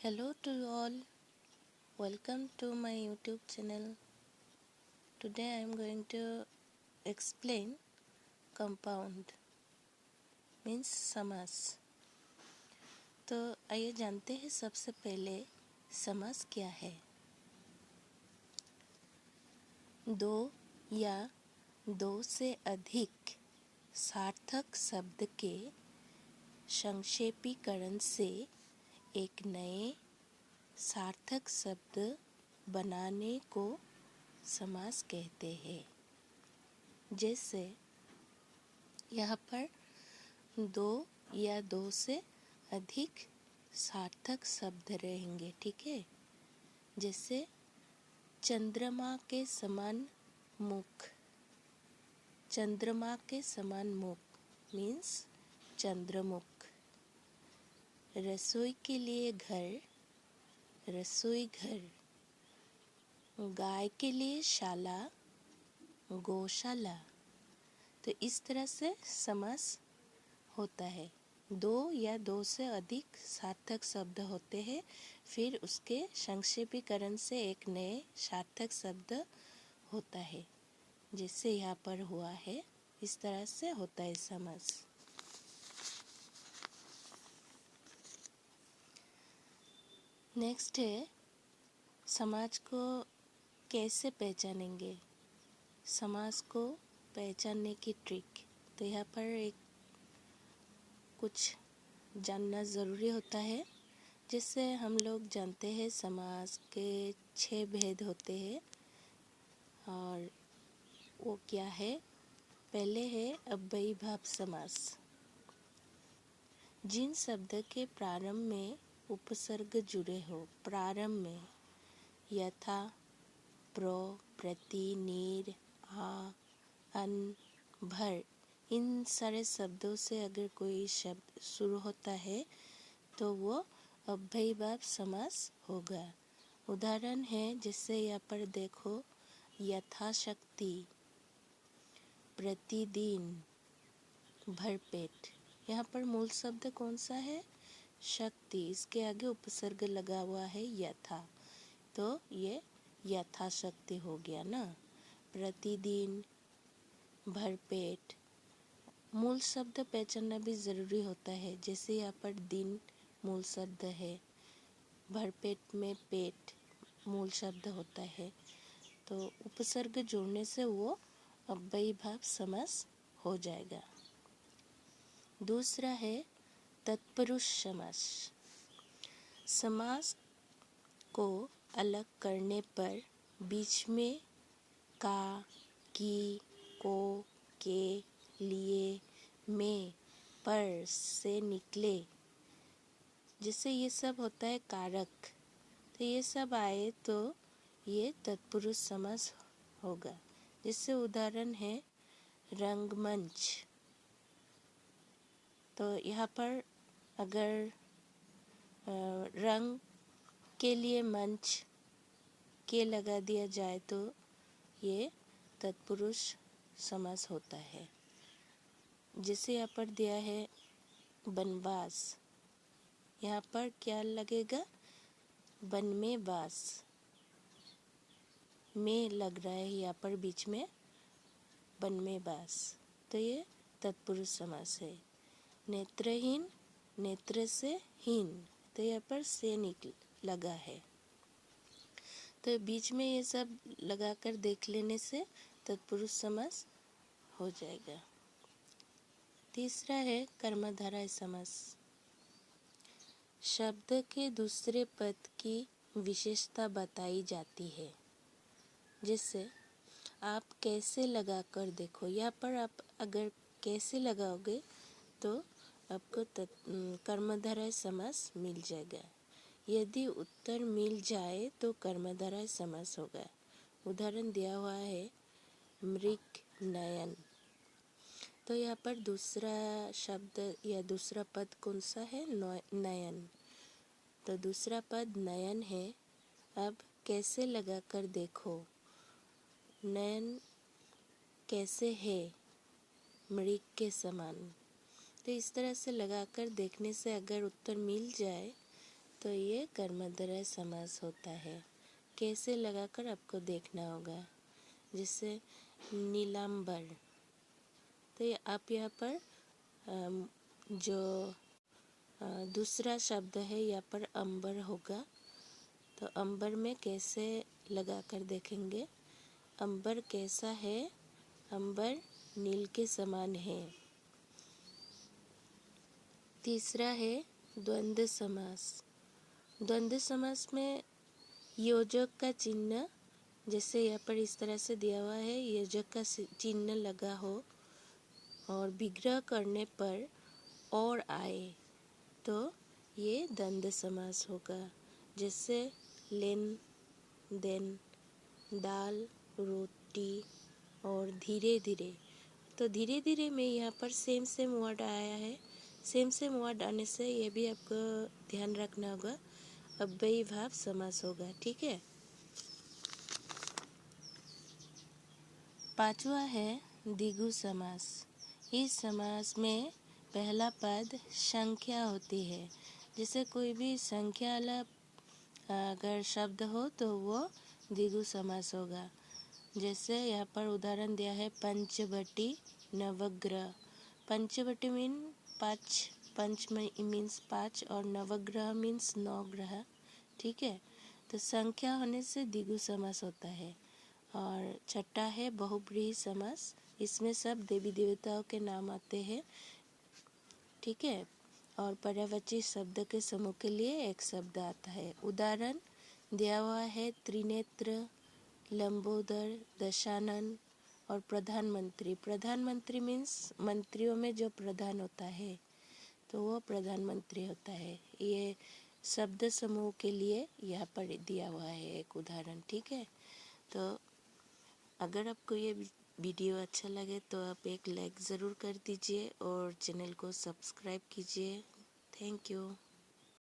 Hello to all, welcome to my YouTube channel. Today I am going to explain compound means समास। तो आइए जानते हैं सबसे पहले समास क्या है। दो या दो से अधिक सार्थक शब्द के संक्षेपीकरण से एक नए सार्थक शब्द बनाने को समास कहते हैं। जैसे यहाँ पर दो या दो से अधिक सार्थक शब्द रहेंगे, ठीक है। जैसे चंद्रमा के समान मुख, चंद्रमा के समान मुख मीन्स चंद्रमुख। रसोई के लिए घर, रसोई घर। गाय के लिए शाला, गौशाला। तो इस तरह से समास होता है। दो या दो से अधिक सार्थक शब्द होते हैं, फिर उसके संक्षेपीकरण से एक नए सार्थक शब्द होता है, जैसे यहाँ पर हुआ है। इस तरह से होता है समास। नेक्स्ट है समाज को कैसे पहचानेंगे। समाज को पहचानने की ट्रिक। तो यहाँ पर एक कुछ जानना ज़रूरी होता है। जिससे हम लोग जानते हैं समाज के 6 भेद होते हैं, और वो क्या है। पहले है अव्ययीभाव समास। जिन शब्द के प्रारंभ में उपसर्ग जुड़े हो, प्रारंभ में यथा, प्रो, प्रति, नीर, आ, अन, भर, इन सारे शब्दों से अगर कोई शब्द शुरू होता है तो वो अव्ययीभाव समास होगा। उदाहरण है जैसे यहाँ पर देखो, यथाशक्ति, प्रतिदिन, भरपेट। यहाँ पर मूल शब्द कौन सा है? शक्ति। इसके आगे उपसर्ग लगा हुआ है यथा, तो ये यथाशक्ति हो गया ना। प्रतिदिन, भरपेट। मूल शब्द पहचानना भी ज़रूरी होता है। जैसे यहाँ पर दिन मूल शब्द है, भरपेट में पेट मूल शब्द होता है, तो उपसर्ग जोड़ने से वो अव्ययीभाव समास हो जाएगा। दूसरा है तत्पुरुष समास। समास को अलग करने पर बीच में का, की, को, के, लिए, में, पर से निकले, जिससे ये सब होता है कारक। तो ये सब आए तो ये तत्पुरुष समास होगा। जिससे उदाहरण है रंगमंच। तो यहाँ पर अगर रंग के लिए मंच के लगा दिया जाए तो ये तत्पुरुष समास होता है। जैसे यहाँ पर दिया है वनवास, यहाँ पर क्या लगेगा? वन में वास, में लग रहा है यहाँ पर बीच में, वन में वास, तो ये तत्पुरुष समास है। नेत्रहीन, नेत्र से हीन, तो यहाँ पर से लगा है, तो बीच में ये सब लगाकर देख लेने से तत्पुरुष समास हो जाएगा। तीसरा है कर्मधारय समास। शब्द के दूसरे पद की विशेषता बताई जाती है। जैसे आप कैसे लगाकर देखो, यहाँ पर आप अगर कैसे लगाओगे तो आपको कर्मधारय समास मिल जाएगा। यदि उत्तर मिल जाए तो कर्मधारय समास होगा। उदाहरण दिया हुआ है मृग नयन। तो यहाँ पर दूसरा शब्द या दूसरा पद कौन सा है? नयन। तो दूसरा पद नयन है। अब कैसे लगाकर देखो, नयन कैसे है? मृग के समान। तो इस तरह से लगाकर देखने से अगर उत्तर मिल जाए तो ये कर्मधारय समास होता है। कैसे लगाकर आपको देखना होगा। जैसे नीलांबर, तो ये आप यहाँ पर जो दूसरा शब्द है यहाँ पर अंबर होगा। तो अंबर में कैसे लगाकर देखेंगे। अंबर कैसा है, अंबर नील के समान है। तीसरा है द्वंद्व समास। द्वंद्व समास में योजक का चिन्ह, जैसे यहाँ पर इस तरह से दिया हुआ है, योजक का चिन्ह लगा हो और विग्रह करने पर और आए तो ये द्वंद्व समास होगा। जैसे लेन देन, दाल रोटी और धीरे धीरे। तो धीरे धीरे में यहाँ पर सेम वर्ड आया है। सेम वर्ड आने से ये भी आपको ध्यान रखना होगा, अव्ययी भाव समास होगा। ठीक है। पांचवा है द्विगु समास। इस समास में पहला पद संख्या होती है। जैसे कोई भी संख्या वाला अगर शब्द हो तो वो द्विगु समास होगा। जैसे यहाँ पर उदाहरण दिया है पंचवटी नवग्रह। पंचवटी मीन पाँच, पंच मीन्स पाँच और नवग्रह मीन्स 9 ग्रह। ठीक है। तो संख्या होने से द्विगु समास होता है। और छठा है बहुब्रीहि समास। इसमें सब देवी देवताओं के नाम आते हैं। ठीक है। और पर्यायवाची शब्द के समूह के लिए एक शब्द आता है। उदाहरण दिया हुआ है त्रिनेत्र, लंबोदर, दशानन और प्रधानमंत्री। प्रधानमंत्री मीन्स मंत्रियों में जो प्रधान होता है तो वो प्रधानमंत्री होता है। ये शब्द समूह के लिए यहाँ पर दिया हुआ है एक उदाहरण। ठीक है। तो अगर आपको ये वीडियो अच्छा लगे तो आप एक लाइक ज़रूर कर दीजिए और चैनल को सब्सक्राइब कीजिए। Thank you.